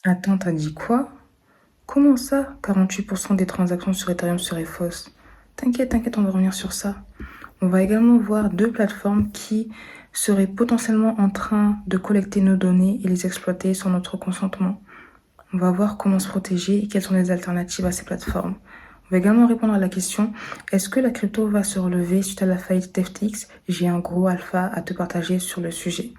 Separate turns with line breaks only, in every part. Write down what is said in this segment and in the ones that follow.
Attends, t'as dit quoi? Comment ça? 48% des transactions sur Ethereum seraient fausses. T'inquiète, on va revenir sur ça. On va également voir deux plateformes qui seraient potentiellement en train de collecter nos données et les exploiter sans notre consentement. On va voir comment se protéger et quelles sont les alternatives à ces plateformes. On va également répondre à la question, est-ce que la crypto va se relever suite à la faillite d'FTX? J'ai un gros alpha à te partager sur le sujet.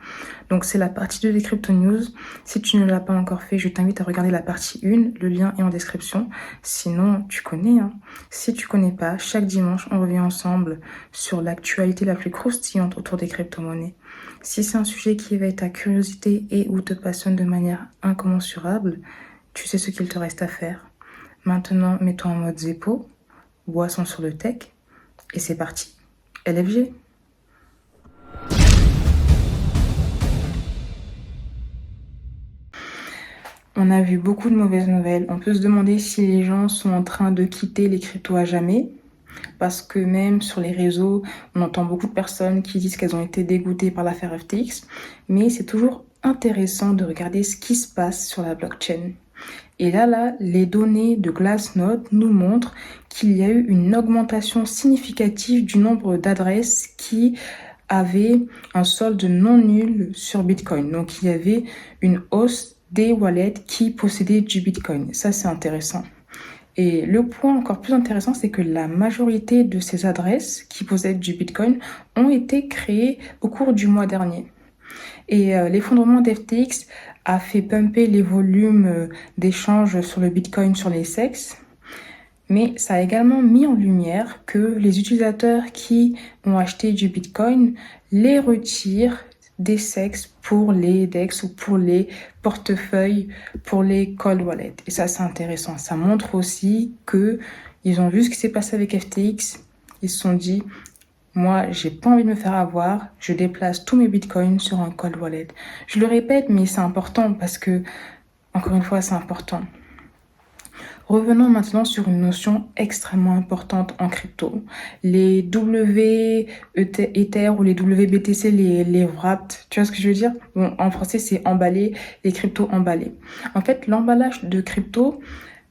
Donc c'est la partie 2 des Crypto News. Si tu ne l'as pas encore fait, je t'invite à regarder la partie 1. Le lien est en description. Sinon, tu connais. Si tu connais pas, chaque dimanche, on revient ensemble sur l'actualité la plus croustillante autour des crypto-monnaies. Si c'est un sujet qui éveille ta curiosité et ou te passionne de manière incommensurable, tu sais ce qu'il te reste à faire. Maintenant, mets-toi en mode Zeppo, boisson sur le tech, et c'est parti. LFG. On a vu beaucoup de mauvaises nouvelles. On peut se demander si les gens sont en train de quitter les cryptos à jamais. Parce que même sur les réseaux, on entend beaucoup de personnes qui disent qu'elles ont été dégoûtées par l'affaire FTX. Mais c'est toujours intéressant de regarder ce qui se passe sur la blockchain. Et là, les données de Glassnode nous montrent qu'il y a eu une augmentation significative du nombre d'adresses qui avaient un solde non nul sur Bitcoin. Donc, il y avait une hausse des wallets qui possédaient du Bitcoin. Ça, c'est intéressant. Et le point encore plus intéressant, c'est que la majorité de ces adresses qui possèdent du Bitcoin ont été créées au cours du mois dernier. Et l'effondrement d'FTX a fait pumper les volumes d'échanges sur le Bitcoin sur les SEX. Mais ça a également mis en lumière que les utilisateurs qui ont acheté du Bitcoin les retirent des SEX pour les DEX ou pour les portefeuilles, pour les cold wallets. Et ça, c'est intéressant. Ça montre aussi que ils ont vu ce qui s'est passé avec FTX. Ils se sont dit, moi, j'ai pas envie de me faire avoir. Je déplace tous mes bitcoins sur un cold wallet. Je le répète, mais c'est important parce que, encore une fois, c'est important. Revenons maintenant sur une notion extrêmement importante en crypto. Les Ether ou les WBTC, les wrapped, tu vois ce que je veux dire? Bon, en français, c'est emballé, les cryptos emballés. En fait, l'emballage de crypto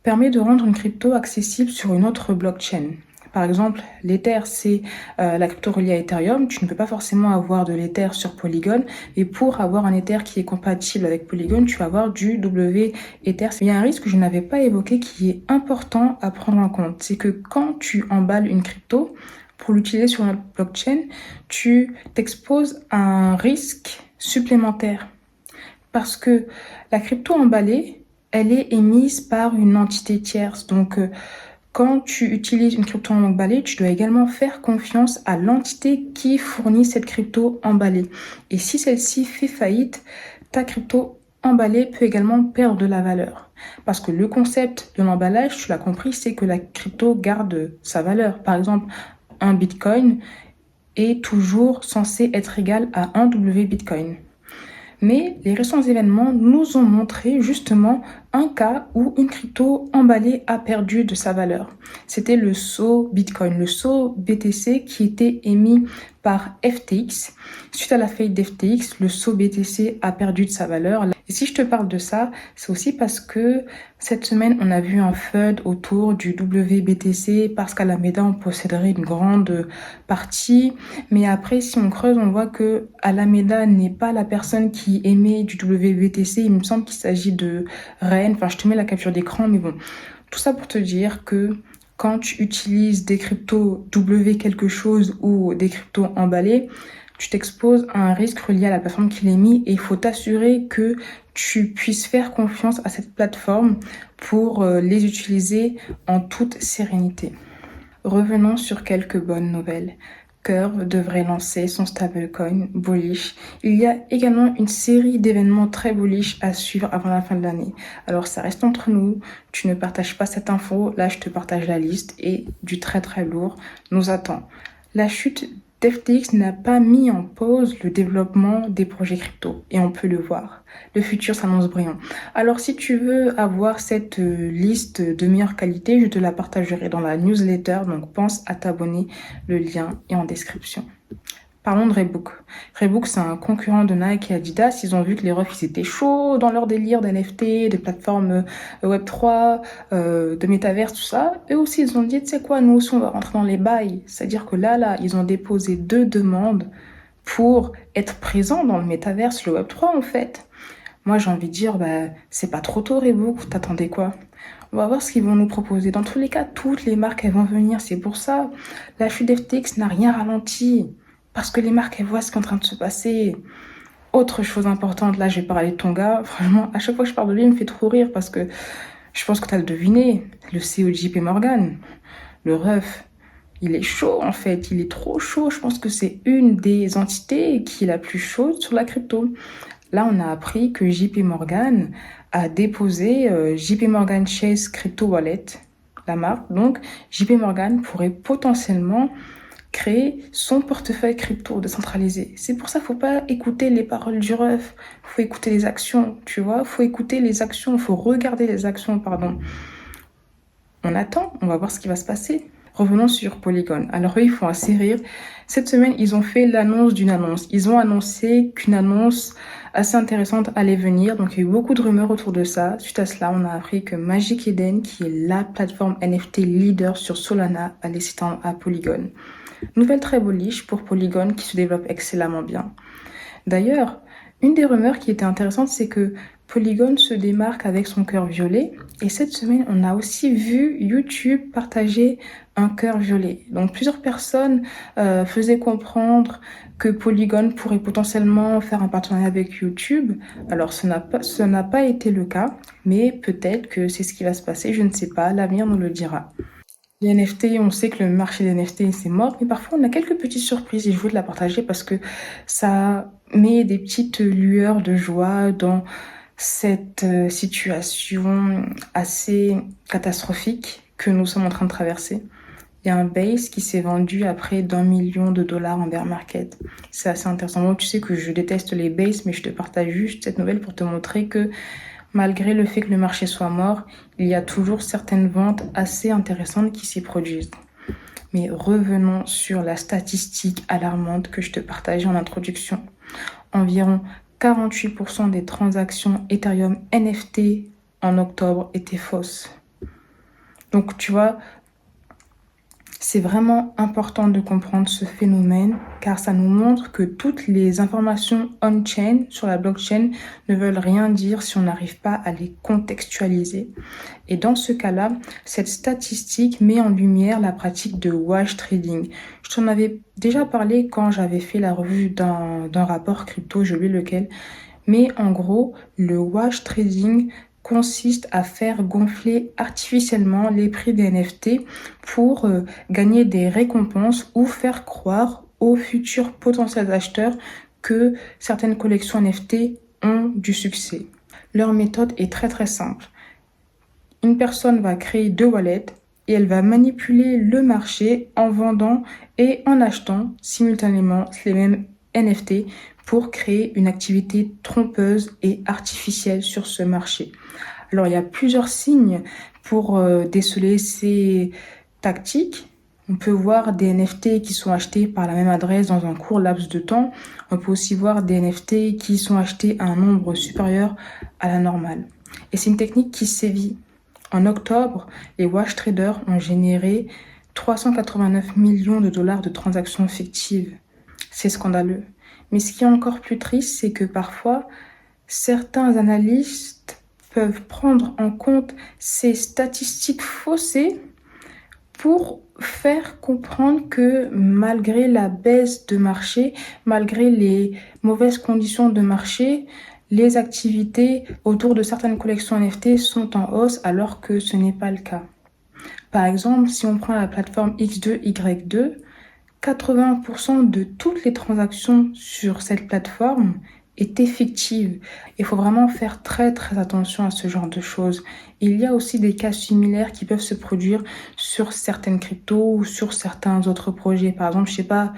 permet de rendre une crypto accessible sur une autre blockchain. Par exemple, l'Ether, c'est la crypto reliée à Ethereum. Tu ne peux pas forcément avoir de l'Ether sur Polygon. Et pour avoir un Ether qui est compatible avec Polygon, tu vas avoir du WEther. Il y a un risque que je n'avais pas évoqué qui est important à prendre en compte. C'est que quand tu emballes une crypto, pour l'utiliser sur une blockchain, tu t'exposes à un risque supplémentaire. Parce que la crypto emballée, elle est émise par une entité tierce. Donc, quand tu utilises une crypto emballée, tu dois également faire confiance à l'entité qui fournit cette crypto emballée. Et si celle-ci fait faillite, ta crypto emballée peut également perdre de la valeur. Parce que le concept de l'emballage, tu l'as compris, c'est que la crypto garde sa valeur. Par exemple, un Bitcoin est toujours censé être égal à un W Bitcoin. Mais les récents événements nous ont montré justement un cas où une crypto emballée a perdu de sa valeur. C'était le saut Bitcoin, le saut BTC qui était émis par FTX. Suite à la faillite d'FTX, le saut BTC a perdu de sa valeur. Et si je te parle de ça, c'est aussi parce que cette semaine, on a vu un FUD autour du WBTC parce qu'Alameda en posséderait une grande partie. Mais après, si on creuse, on voit que Alameda n'est pas la personne qui émet du WBTC. Il me semble qu'il s'agit de Ren. Enfin, je te mets la capture d'écran, mais bon. Tout ça pour te dire que quand tu utilises des cryptos W quelque chose ou des cryptos emballés, tu t'exposes à un risque relié à la plateforme qui l'est mis et il faut t'assurer que tu puisses faire confiance à cette plateforme pour les utiliser en toute sérénité. Revenons sur quelques bonnes nouvelles. Curve devrait lancer son stablecoin bullish. Il y a également une série d'événements très bullish à suivre avant la fin de l'année. Alors ça reste entre nous, tu ne partages pas cette info, là je te partage la liste et du très très lourd nous attend. La chute d'FTX n'a pas mis en pause le développement des projets crypto et on peut le voir. Le futur s'annonce brillant. Alors si tu veux avoir cette liste de meilleure qualité, je te la partagerai dans la newsletter, donc pense à t'abonner, le lien est en description. Parlons de Reebok. Reebok, c'est un concurrent de Nike et Adidas. Ils ont vu que les refs, ils étaient chauds dans leur délire d'NFT, des plateformes Web3, de métaverse, tout ça. Eux aussi, ils ont dit, tu sais quoi, nous aussi, on va rentrer dans les bails. C'est-à-dire que là, ils ont déposé 2 demandes pour être présents dans le métaverse, le Web3, en fait. Moi, j'ai envie de dire, c'est pas trop tôt, Reebok. T'attendais quoi? On va voir ce qu'ils vont nous proposer. Dans tous les cas, toutes les marques, elles vont venir. C'est pour ça. La chute d'FTX n'a rien ralenti. Parce que les marques, elles voient ce qui est en train de se passer. Autre chose importante, là, je vais parler de ton gars. Franchement, à chaque fois que je parle de lui, il me fait trop rire parce que je pense que tu as le deviné. Le CEO de JP Morgan, le ref, il est chaud en fait. Il est trop chaud. Je pense que c'est une des entités qui est la plus chaude sur la crypto. Là, on a appris que JP Morgan a déposé JP Morgan Chase Crypto Wallet, la marque. Donc, JP Morgan pourrait potentiellement créer son portefeuille crypto décentralisé. C'est pour ça qu'il ne faut pas écouter les paroles du ref, il faut écouter les actions, tu vois, il faut écouter les actions, il faut regarder les actions, pardon. On attend, on va voir ce qui va se passer. Revenons sur Polygon. Alors eux, ils font assez rire. Cette semaine, ils ont fait l'annonce d'une annonce. Ils ont annoncé qu'une annonce assez intéressante allait venir. Donc il y a eu beaucoup de rumeurs autour de ça. Suite à cela, on a appris que Magic Eden, qui est la plateforme NFT leader sur Solana, allait s'étendre à Polygon. Nouvelle très bullish pour Polygon qui se développe excellemment bien. D'ailleurs, une des rumeurs qui était intéressante, c'est que Polygon se démarque avec son cœur violet. Et cette semaine, on a aussi vu YouTube partager un cœur violet. Donc plusieurs personnes faisaient comprendre que Polygon pourrait potentiellement faire un partenariat avec YouTube. Alors ce n'a pas été le cas, mais peut-être que c'est ce qui va se passer, je ne sais pas, l'avenir nous le dira. Les NFT, on sait que le marché des NFT, c'est mort, mais parfois on a quelques petites surprises et je voulais te la partager parce que ça met des petites lueurs de joie dans cette situation assez catastrophique que nous sommes en train de traverser. Il y a un base qui s'est vendu à près d'1 million de dollars en bear market. C'est assez intéressant. Moi, tu sais que je déteste les bases, mais je te partage juste cette nouvelle pour te montrer que malgré le fait que le marché soit mort, il y a toujours certaines ventes assez intéressantes qui s'y produisent. Mais revenons sur la statistique alarmante que je te partageais en introduction. Environ 48% des transactions Ethereum NFT en octobre étaient fausses. Donc tu vois, c'est vraiment important de comprendre ce phénomène car ça nous montre que toutes les informations on-chain sur la blockchain ne veulent rien dire si on n'arrive pas à les contextualiser. Et dans ce cas-là, cette statistique met en lumière la pratique de wash trading. Je t'en avais déjà parlé quand j'avais fait la revue d'un rapport crypto, je oublie lequel. Mais en gros, le wash trading consiste à faire gonfler artificiellement les prix des NFT pour gagner des récompenses ou faire croire aux futurs potentiels acheteurs que certaines collections NFT ont du succès. Leur méthode est très très simple. Une personne va créer 2 wallets et elle va manipuler le marché en vendant et en achetant simultanément les mêmes NFT pour créer une activité trompeuse et artificielle sur ce marché. Alors, il y a plusieurs signes pour déceler ces tactiques. On peut voir des NFT qui sont achetés par la même adresse dans un court laps de temps. On peut aussi voir des NFT qui sont achetés à un nombre supérieur à la normale. Et c'est une technique qui sévit. En octobre, les wash traders ont généré 389 millions de dollars de transactions fictives. C'est scandaleux. Mais ce qui est encore plus triste, c'est que parfois, certains analystes peuvent prendre en compte ces statistiques faussées pour faire comprendre que malgré la baisse de marché, malgré les mauvaises conditions de marché, les activités autour de certaines collections NFT sont en hausse alors que ce n'est pas le cas. Par exemple, si on prend la plateforme X2Y2, 80% de toutes les transactions sur cette plateforme étaient fictives. Il faut vraiment faire très très attention à ce genre de choses. Il y a aussi des cas similaires qui peuvent se produire sur certaines cryptos ou sur certains autres projets. Par exemple, je sais pas,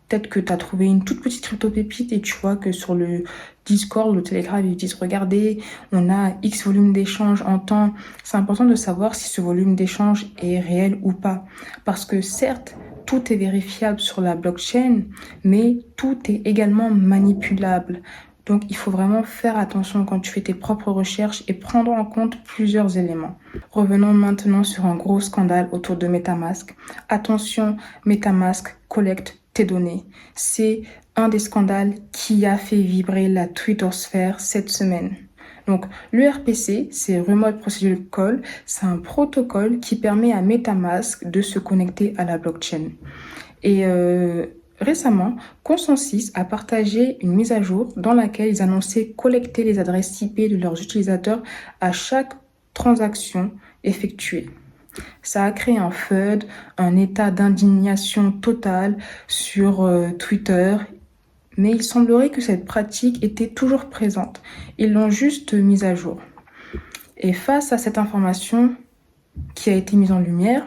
peut-être que tu as trouvé une toute petite crypto pépite et tu vois que sur le Discord ou le Telegram, ils disent regardez, on a X volume d'échange en temps. C'est important de savoir si ce volume d'échange est réel ou pas. Parce que certes, tout est vérifiable sur la blockchain, mais tout est également manipulable. Donc, il faut vraiment faire attention quand tu fais tes propres recherches et prendre en compte plusieurs éléments. Revenons maintenant sur un gros scandale autour de MetaMask. Attention, MetaMask collecte tes données. C'est un des scandales qui a fait vibrer la Twitter-sphère cette semaine. Donc, l'ERPC, c'est Remote Procedure Call, c'est un protocole qui permet à MetaMask de se connecter à la blockchain. Et récemment, Consensus a partagé une mise à jour dans laquelle ils annonçaient collecter les adresses IP de leurs utilisateurs à chaque transaction effectuée. Ça a créé un FUD, un état d'indignation totale sur Twitter, mais il semblerait que cette pratique était toujours présente. Ils l'ont juste mise à jour. Et face à cette information qui a été mise en lumière,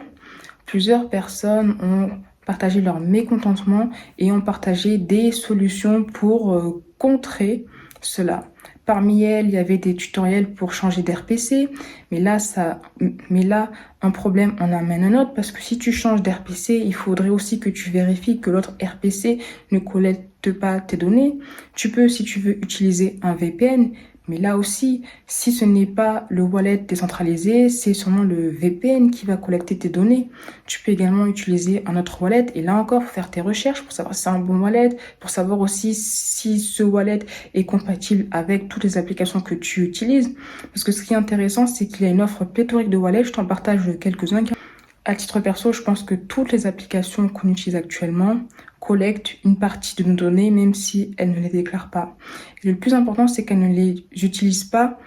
plusieurs personnes ont partagé leur mécontentement et ont partagé des solutions pour contrer cela. Parmi elles, il y avait des tutoriels pour changer d'RPC, mais là, un problème en amène un autre, parce que si tu changes d'RPC, il faudrait aussi que tu vérifies que l'autre RPC ne collecte pas tes données. Tu peux, si tu veux, utiliser un VPN, mais là aussi, si ce n'est pas le wallet décentralisé, c'est sûrement le VPN qui va collecter tes données. Tu peux également utiliser un autre wallet et là encore faire tes recherches pour savoir si c'est un bon wallet, pour savoir aussi si ce wallet est compatible avec toutes les applications que tu utilises. Parce que ce qui est intéressant, c'est qu'il y a une offre pléthorique de wallets. Je t'en partage quelques-uns. À titre perso, je pense que toutes les applications qu'on utilise actuellement collectent une partie de nos données, même si elles ne les déclarent pas. Et le plus important, c'est qu'elles ne les utilisent pas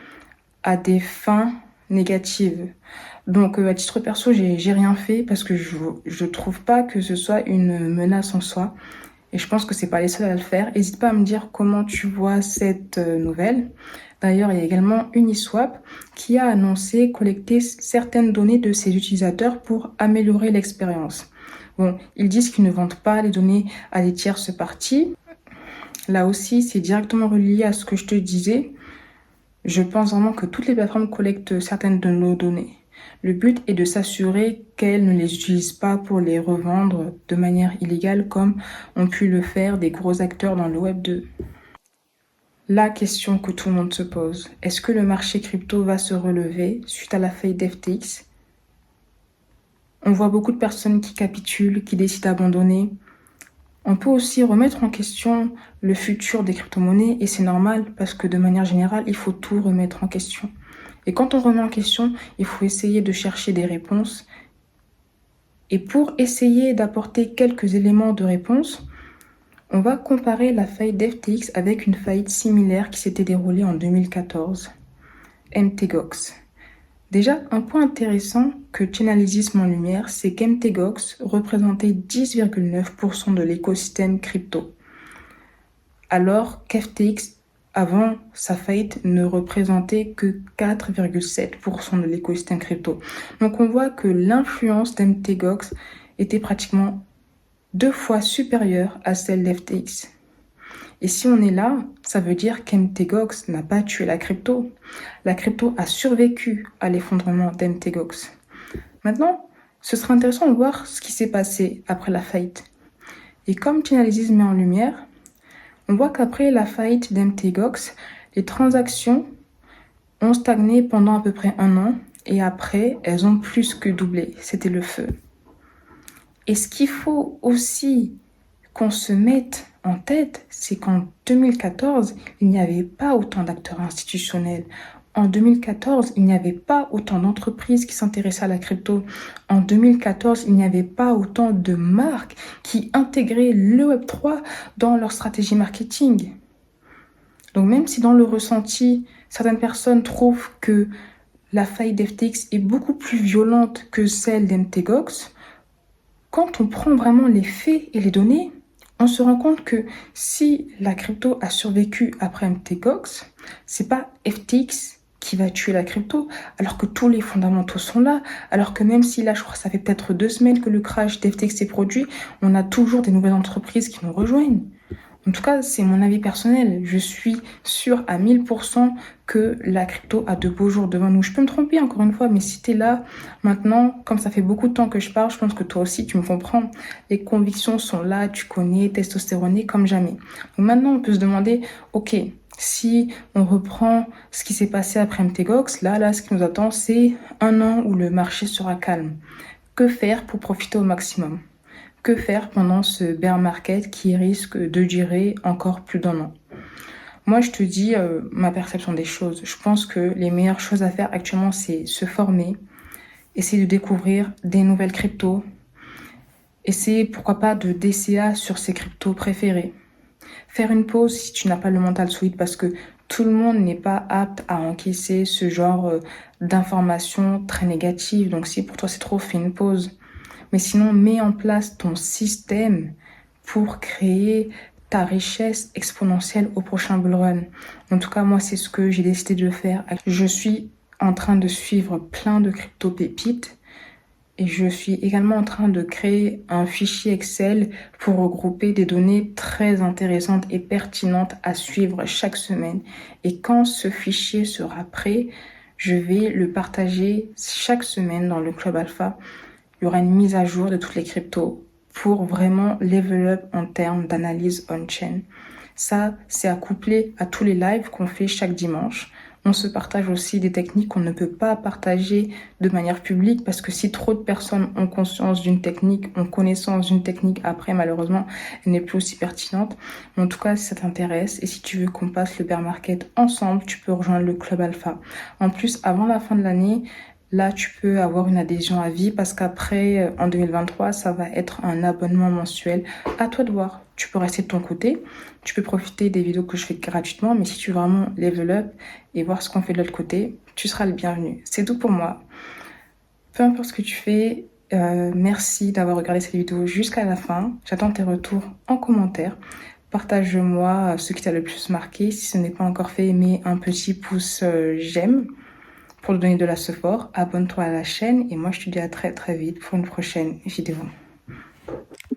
à des fins négatives. Donc, à titre perso, j'ai rien fait parce que je trouve pas que ce soit une menace en soi. Et je pense que c'est pas les seuls à le faire. N'hésite pas à me dire comment tu vois cette nouvelle. D'ailleurs, il y a également Uniswap qui a annoncé collecter certaines données de ses utilisateurs pour améliorer l'expérience. Bon, ils disent qu'ils ne vendent pas les données à des tierces parties. Là aussi, c'est directement relié à ce que je te disais. Je pense vraiment que toutes les plateformes collectent certaines de nos données. Le but est de s'assurer qu'elles ne les utilisent pas pour les revendre de manière illégale comme ont pu le faire des gros acteurs dans le Web 2. La question que tout le monde se pose, est-ce que le marché crypto va se relever suite à la faillite d'FTX? On voit beaucoup de personnes qui capitulent, qui décident d'abandonner. On peut aussi remettre en question le futur des crypto-monnaies et c'est normal parce que de manière générale, il faut tout remettre en question. Et quand on remet en question, il faut essayer de chercher des réponses. Et pour essayer d'apporter quelques éléments de réponse, on va comparer la faillite d'FTX avec une faillite similaire qui s'était déroulée en 2014, MTGOX. Déjà, un point intéressant que Chainalysis met en lumière, c'est qu'MTGOX représentait 10,9% de l'écosystème crypto, alors qu'FTX, avant sa faillite, ne représentait que 4,7% de l'écosystème crypto. Donc on voit que l'influence d'MTGOX était pratiquement 2 fois supérieure à celle d'FTX. Et si on est là, ça veut dire qu'MTGOX n'a pas tué la crypto. La crypto a survécu à l'effondrement d'MTGOX. Maintenant, ce sera intéressant de voir ce qui s'est passé après la faillite. Et comme Chainalysis met en lumière, on voit qu'après la faillite d'MTGOX, les transactions ont stagné pendant à peu près 1 an et après, elles ont plus que doublé. C'était le feu. Et ce qu'il faut aussi qu'on se mette en tête, c'est qu'en 2014, il n'y avait pas autant d'acteurs institutionnels. En 2014, il n'y avait pas autant d'entreprises qui s'intéressaient à la crypto. En 2014, il n'y avait pas autant de marques qui intégraient le Web3 dans leur stratégie marketing. Donc même si dans le ressenti, certaines personnes trouvent que la faillite d'FTX est beaucoup plus violente que celle d'MTGOX, quand on prend vraiment les faits et les données, on se rend compte que si la crypto a survécu après MTGOX, c'est pas FTX qui va tuer la crypto, alors que tous les fondamentaux sont là, alors que même si là, je crois que ça fait peut-être 2 semaines que le crash d'FTX s'est produit, on a toujours des nouvelles entreprises qui nous rejoignent. En tout cas, c'est mon avis personnel. Je suis sûre à 1000% que la crypto a de beaux jours devant nous. Je peux me tromper encore une fois, mais si tu es là maintenant, comme ça fait beaucoup de temps que je parle, je pense que toi aussi tu me comprends. Les convictions sont là, tu connais, testostéroné comme jamais. Donc maintenant, on peut se demander, ok, si on reprend ce qui s'est passé après MTGOX, là, ce qui nous attend, c'est un an où le marché sera calme. Que faire pour profiter au maximum? Que faire pendant ce bear market qui risque de durer encore plus d'un an? Moi, je te dis ma perception des choses. Je pense que les meilleures choses à faire actuellement, c'est se former, essayer de découvrir des nouvelles cryptos, essayer, pourquoi pas, de DCA sur ses cryptos préférés. Faire une pause si tu n'as pas le mental solide parce que tout le monde n'est pas apte à encaisser ce genre d'informations très négatives. Donc si pour toi c'est trop, fais une pause. Mais sinon, mets en place ton système pour créer ta richesse exponentielle au prochain bull run. En tout cas, moi, c'est ce que j'ai décidé de faire. Je suis en train de suivre plein de crypto pépites et je suis également en train de créer un fichier Excel pour regrouper des données très intéressantes et pertinentes à suivre chaque semaine. Et quand ce fichier sera prêt, je vais le partager chaque semaine dans le Club Alpha. Il y aura une mise à jour de toutes les cryptos pour vraiment level up en termes d'analyse on-chain. Ça, c'est à coupler à tous les lives qu'on fait chaque dimanche. On se partage aussi des techniques qu'on ne peut pas partager de manière publique parce que si trop de personnes ont conscience d'une technique, ont connaissance d'une technique, après, malheureusement, elle n'est plus aussi pertinente. Mais en tout cas, si ça t'intéresse et si tu veux qu'on passe le bear market ensemble, tu peux rejoindre le Club Alpha. En plus, avant la fin de l'année, là, tu peux avoir une adhésion à vie parce qu'après, en 2023, ça va être un abonnement mensuel. À toi de voir. Tu peux rester de ton côté. Tu peux profiter des vidéos que je fais gratuitement. Mais si tu veux vraiment level up et voir ce qu'on fait de l'autre côté, tu seras le bienvenu. C'est tout pour moi. Peu importe ce que tu fais, merci d'avoir regardé cette vidéo jusqu'à la fin. J'attends tes retours en commentaire. Partage-moi ce qui t'a le plus marqué. Si ce n'est pas encore fait, mets un petit pouce j'aime. Pour te donner de la support, abonne-toi à la chaîne et moi je te dis à très très vite pour une prochaine vidéo.